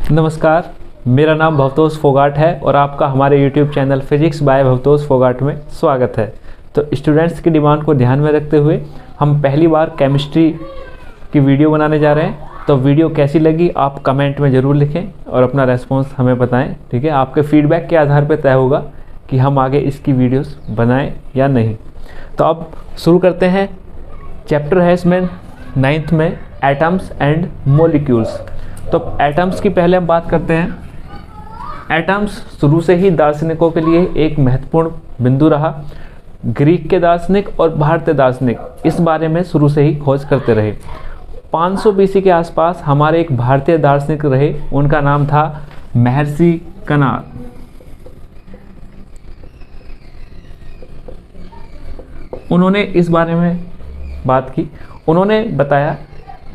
नमस्कार, मेरा नाम भवतोष फोगाट है और आपका हमारे YouTube channel physics by Bhavtosh Phogat में स्वागत है। तो स्टूडेंट्स की डिमांड को ध्यान में रखते हुए हम पहली बार केमिस्ट्री की वीडियो बनाने जा रहे हैं। तो वीडियो कैसी लगी आप कमेंट में ज़रूर लिखें और अपना रेस्पॉन्स हमें बताएं। ठीक है, आपके फीडबैक के आधार पर तय होगा कि हम आगे इसकी वीडियोस बनाएं या नहीं। तो अब शुरू करते हैं। चैप्टर है इसमें 9th में एटम्स एंड मॉलिक्यूल्स। तो एटम्स की पहले हम बात करते हैं। एटम्स शुरू से ही दार्शनिकों के लिए एक महत्वपूर्ण बिंदु रहा। ग्रीक के दार्शनिक और भारतीय दार्शनिक इस बारे में शुरू से ही खोज करते रहे। 500 BC के आसपास हमारे एक भारतीय दार्शनिक रहे, उनका नाम था महर्षि कणाद। उन्होंने इस बारे में बात की। उन्होंने बताया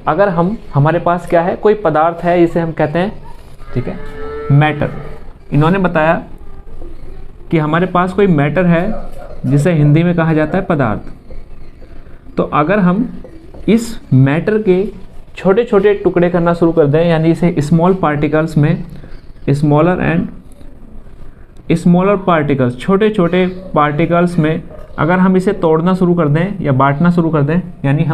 अगर हमारे पास क्या है, कोई पदार्थ है, इसे हम कहते हैं, ठीक है, मैटर। इन्होंने बताया कि हमारे पास कोई मैटर है जिसे हिंदी में कहा जाता है पदार्थ। तो अगर हम इस मैटर के छोटे छोटे टुकड़े करना शुरू कर दें, यानी इसे स्मॉल पार्टिकल्स में, स्मॉलर पार्टिकल्स, छोटे छोटे पार्टिकल्स में अगर हम इसे तोड़ना शुरू कर दें या बांटना शुरू कर दें, यानी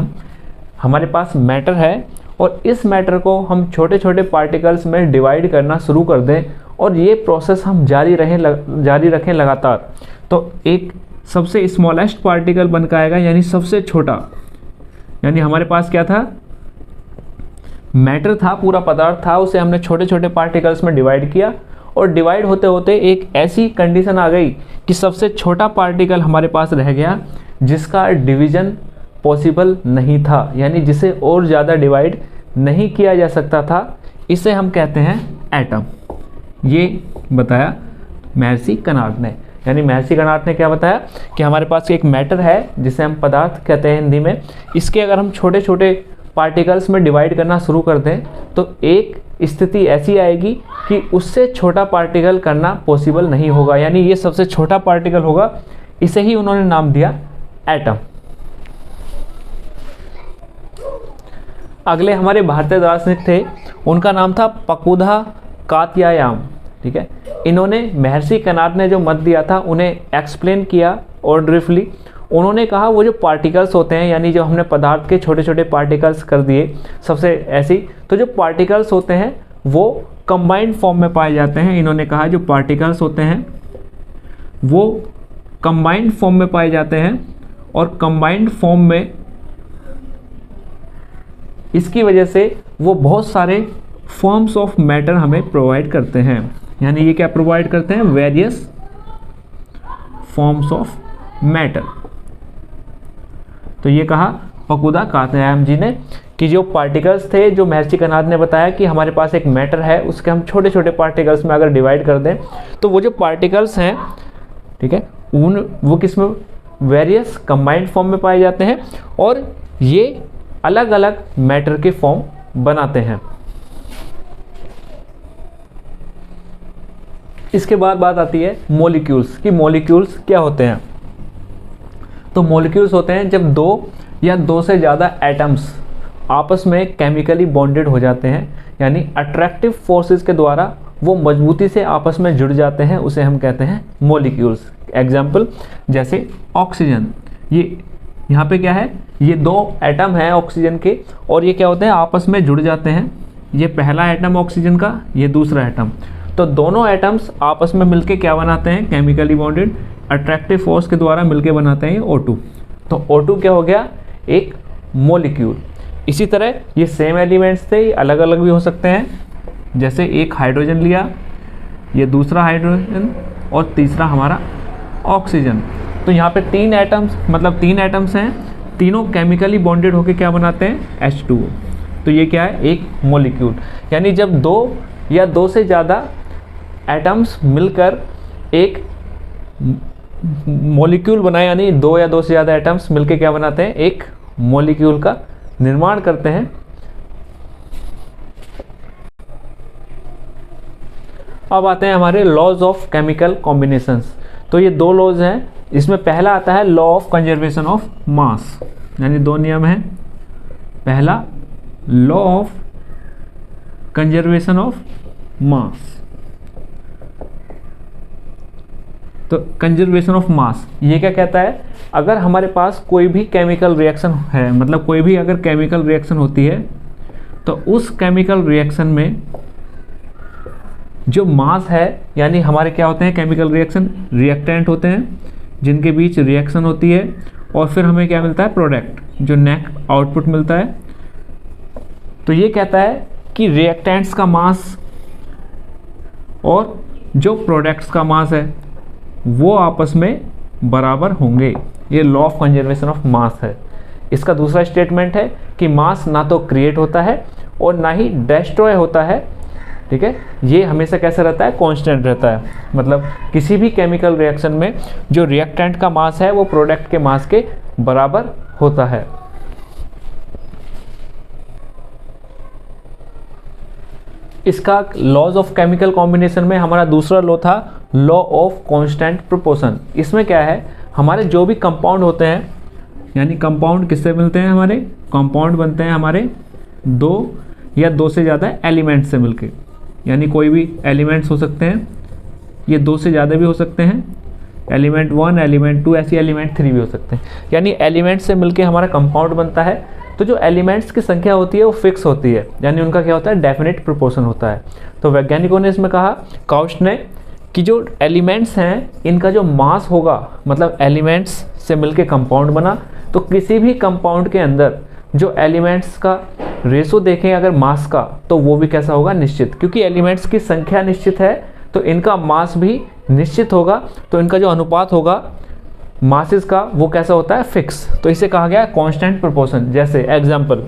हमारे पास मैटर है और इस मैटर को हम छोटे छोटे पार्टिकल्स में डिवाइड करना शुरू कर दें और ये प्रोसेस हम जारी रखें लगातार, तो एक सबसे स्मॉलेस्ट पार्टिकल बन के आएगा, यानी सबसे छोटा। यानी हमारे पास क्या था, मैटर था, पूरा पदार्थ था, उसे हमने छोटे छोटे पार्टिकल्स में डिवाइड किया और डिवाइड होते होते एक ऐसी कंडीशन आ गई कि सबसे छोटा पार्टिकल हमारे पास रह गया जिसका डिवीज़न पॉसिबल नहीं था, यानी जिसे और ज़्यादा डिवाइड नहीं किया जा सकता था। इसे हम कहते हैं एटम। ये बताया महर्षि कणाद ने। यानी महर्षि कणाद ने क्या बताया कि हमारे पास एक मैटर है जिसे हम पदार्थ कहते हैं हिंदी में। इसके अगर हम छोटे छोटे पार्टिकल्स में डिवाइड करना शुरू कर दें तो एक स्थिति ऐसी आएगी कि उससे छोटा पार्टिकल करना पॉसिबल नहीं होगा, यानी ये सबसे छोटा पार्टिकल होगा। इसे ही उन्होंने नाम दिया एटम। अगले हमारे भारतीय दार्शनिक थे, उनका नाम था पकुधा कात्यायान। ठीक है, इन्होंने महर्षि कणाद ने जो मत दिया था उन्हें एक्सप्लेन किया और ब्रीफली। उन्होंने कहा वो जो पार्टिकल्स होते हैं, यानी जो हमने पदार्थ के छोटे छोटे पार्टिकल्स कर दिए सबसे ऐसी, तो जो पार्टिकल्स होते हैं वो कंबाइंड फॉर्म में पाए जाते हैं। इन्होंने कहा जो पार्टिकल्स होते हैं वो कंबाइंड फॉर्म में पाए जाते हैं और कंबाइंड फॉर्म में इसकी वजह से वो बहुत सारे फॉर्म्स ऑफ मैटर हमें प्रोवाइड करते हैं। यानी ये क्या प्रोवाइड करते हैं, वेरियस फॉर्म्स ऑफ मैटर। तो ये कहा पकुधा कात्यायान जी ने कि जो पार्टिकल्स थे, जो महर्षि कणाद ने बताया कि हमारे पास एक मैटर है, उसके हम छोटे छोटे पार्टिकल्स में अगर डिवाइड कर दें तो वो जो पार्टिकल्स हैं, ठीक है, वो किस में, वेरियस कंबाइंड फॉर्म में पाए जाते हैं और ये अलग अलग मैटर के फॉर्म बनाते हैं। इसके बाद बात आती है मॉलिक्यूल्स की। मॉलिक्यूल्स क्या होते हैं? तो मॉलिक्यूल्स होते हैं जब दो या दो से ज़्यादा एटम्स आपस में केमिकली बॉन्डेड हो जाते हैं, यानी अट्रैक्टिव फोर्सेस के द्वारा वो मजबूती से आपस में जुड़ जाते हैं, उसे हम कहते हैं मॉलिक्यूल्स। एग्जाम्पल जैसे ऑक्सीजन, ये यहाँ पे क्या है, ये दो एटम हैं ऑक्सीजन के और ये क्या होते हैं, आपस में जुड़ जाते हैं। ये पहला एटम ऑक्सीजन का, ये दूसरा एटम, तो दोनों एटम्स आपस में मिलके क्या बनाते हैं, केमिकली बॉन्डेड अट्रैक्टिव फोर्स के द्वारा मिलके बनाते हैं O2। तो O2 क्या हो गया, एक मॉलिक्यूल। इसी तरह ये सेम एलिमेंट्स थे, अलग अलग भी हो सकते हैं। जैसे एक हाइड्रोजन लिया, ये दूसरा हाइड्रोजन और तीसरा हमारा ऑक्सीजन। तो यहाँ पे तीन एटम्स हैं, तीनों केमिकली बॉन्डेड होकर क्या बनाते हैं, H2O। तो ये क्या है, एक मॉलिक्यूल। यानी जब दो या दो से ज़्यादा एटम्स मिलकर एक मॉलिक्यूल बनाए, यानी दो या दो से ज़्यादा एटम्स मिलकर क्या बनाते हैं, एक मॉलिक्यूल का निर्माण करते हैं। अब आते हैं हमारे लॉज ऑफ केमिकल कॉम्बिनेशंस। तो ये दो लॉज हैं, इसमें पहला आता है law of conservation of mass, यानी दो नियम हैं। पहला law of conservation of mass. तो कंजर्वेशन ऑफ मास ये क्या कहता है, अगर हमारे पास कोई भी केमिकल रिएक्शन है, मतलब कोई भी अगर केमिकल रिएक्शन होती है, तो उस केमिकल रिएक्शन में जो मास है, यानी हमारे क्या होते हैं केमिकल रिएक्शन, रिएक्टेंट होते हैं जिनके बीच रिएक्शन होती है, और फिर हमें क्या मिलता है, प्रोडक्ट, जो नेट आउटपुट मिलता है। तो ये कहता है कि रिएक्टेंट्स का मास और जो प्रोडक्ट्स का मास है वो आपस में बराबर होंगे। ये law of conservation of mass है। इसका दूसरा स्टेटमेंट है कि मास ना तो क्रिएट होता है और ना ही डिस्ट्रॉय होता है, ठीक है, ये हमेशा कैसा रहता है, कांस्टेंट रहता है। मतलब किसी भी केमिकल रिएक्शन में जो रिएक्टेंट का मास है वो प्रोडक्ट के मास के बराबर होता है। इसका लॉज ऑफ केमिकल कॉम्बिनेशन में हमारा दूसरा लॉ था लॉ ऑफ कांस्टेंट प्रोपोर्शन। इसमें क्या है, हमारे जो भी कंपाउंड होते हैं, यानी कंपाउंड किससे मिलते हैं, हमारे कंपाउंड बनते हैं हमारे दो या दो से ज़्यादा एलिमेंट्स से मिलके, यानी कोई भी एलिमेंट्स हो सकते हैं, ये दो से ज़्यादा भी हो सकते हैं, एलिमेंट 1, एलिमेंट 2, ऐसी एलिमेंट 3 भी हो सकते हैं, यानी एलिमेंट से मिलके हमारा कंपाउंड बनता है। तो जो एलिमेंट्स की संख्या होती है वो फिक्स होती है, यानी उनका क्या होता है, डेफिनेट प्रोपोर्शन होता है। तो वैज्ञानिकों ने इसमें कहा, काउस्ट ने, कि जो एलिमेंट्स हैं इनका जो मास होगा, मतलब एलिमेंट्स से मिलके कंपाउंड बना, तो किसी भी कंपाउंड के अंदर जो एलिमेंट्स का रेशो देखें अगर मास का, तो वो भी कैसा होगा, निश्चित, क्योंकि एलिमेंट्स की संख्या निश्चित है तो इनका मास भी निश्चित होगा, तो इनका जो अनुपात होगा मासेस का वो कैसा होता है, फिक्स। तो इसे कहा गया है कांस्टेंट प्रोपोर्शन। जैसे एग्जाम्पल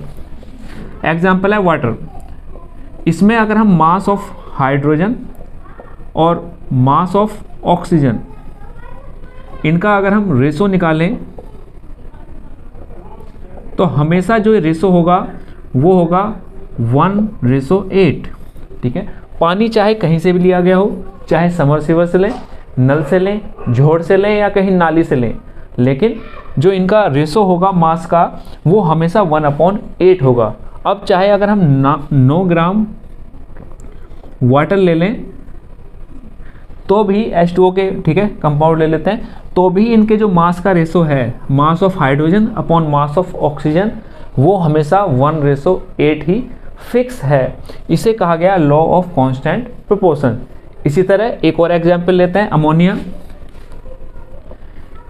है वाटर। इसमें अगर हम मास ऑफ हाइड्रोजन और मास ऑफ ऑक्सीजन, इनका अगर हम रेशो निकालें तो हमेशा जो रेशो होगा वो होगा 1:8, ठीक है। पानी चाहे कहीं से भी लिया गया हो, चाहे समरसीवर से लें, नल से लें, झोड़ से लें या कहीं नाली से लें, लेकिन जो इनका रेशो होगा मास का वो हमेशा 1/8 होगा। अब चाहे अगर हम 9 ग्राम वाटर ले लें तो भी H2O के, ठीक है, कंपाउंड ले लेते हैं, तो भी इनके जो मास का रेशो है, mass of hydrogen upon mass of oxygen, वो हमेशा 1:8 ही फिक्स है। इसे कहा गया लॉ ऑफ कांस्टेंट प्रोपोर्शन। इसी तरह एक और एग्जांपल लेते हैं, अमोनिया।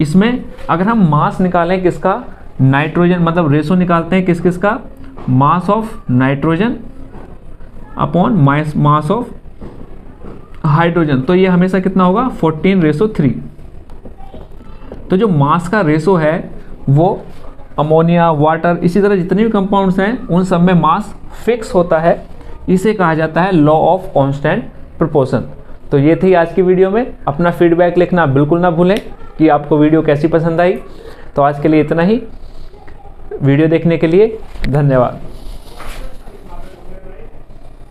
इसमें अगर हम मास निकालें किसका, नाइट्रोजन, मतलब रेशो निकालते हैं किस किस का, mass of nitrogen upon mass of hydrogen, तो ये हमेशा कितना होगा, 14:3। तो जो मास का रेशो है वो अमोनिया, वाटर, इसी तरह जितने भी कंपाउंड्स हैं उन सब में मास फिक्स होता है। इसे कहा जाता है लॉ ऑफ कांस्टेंट प्रोपोर्शन। तो ये थी आज की वीडियो में। अपना फीडबैक लिखना बिल्कुल ना भूलें कि आपको वीडियो कैसी पसंद आई। तो आज के लिए इतना ही। वीडियो देखने के लिए धन्यवाद।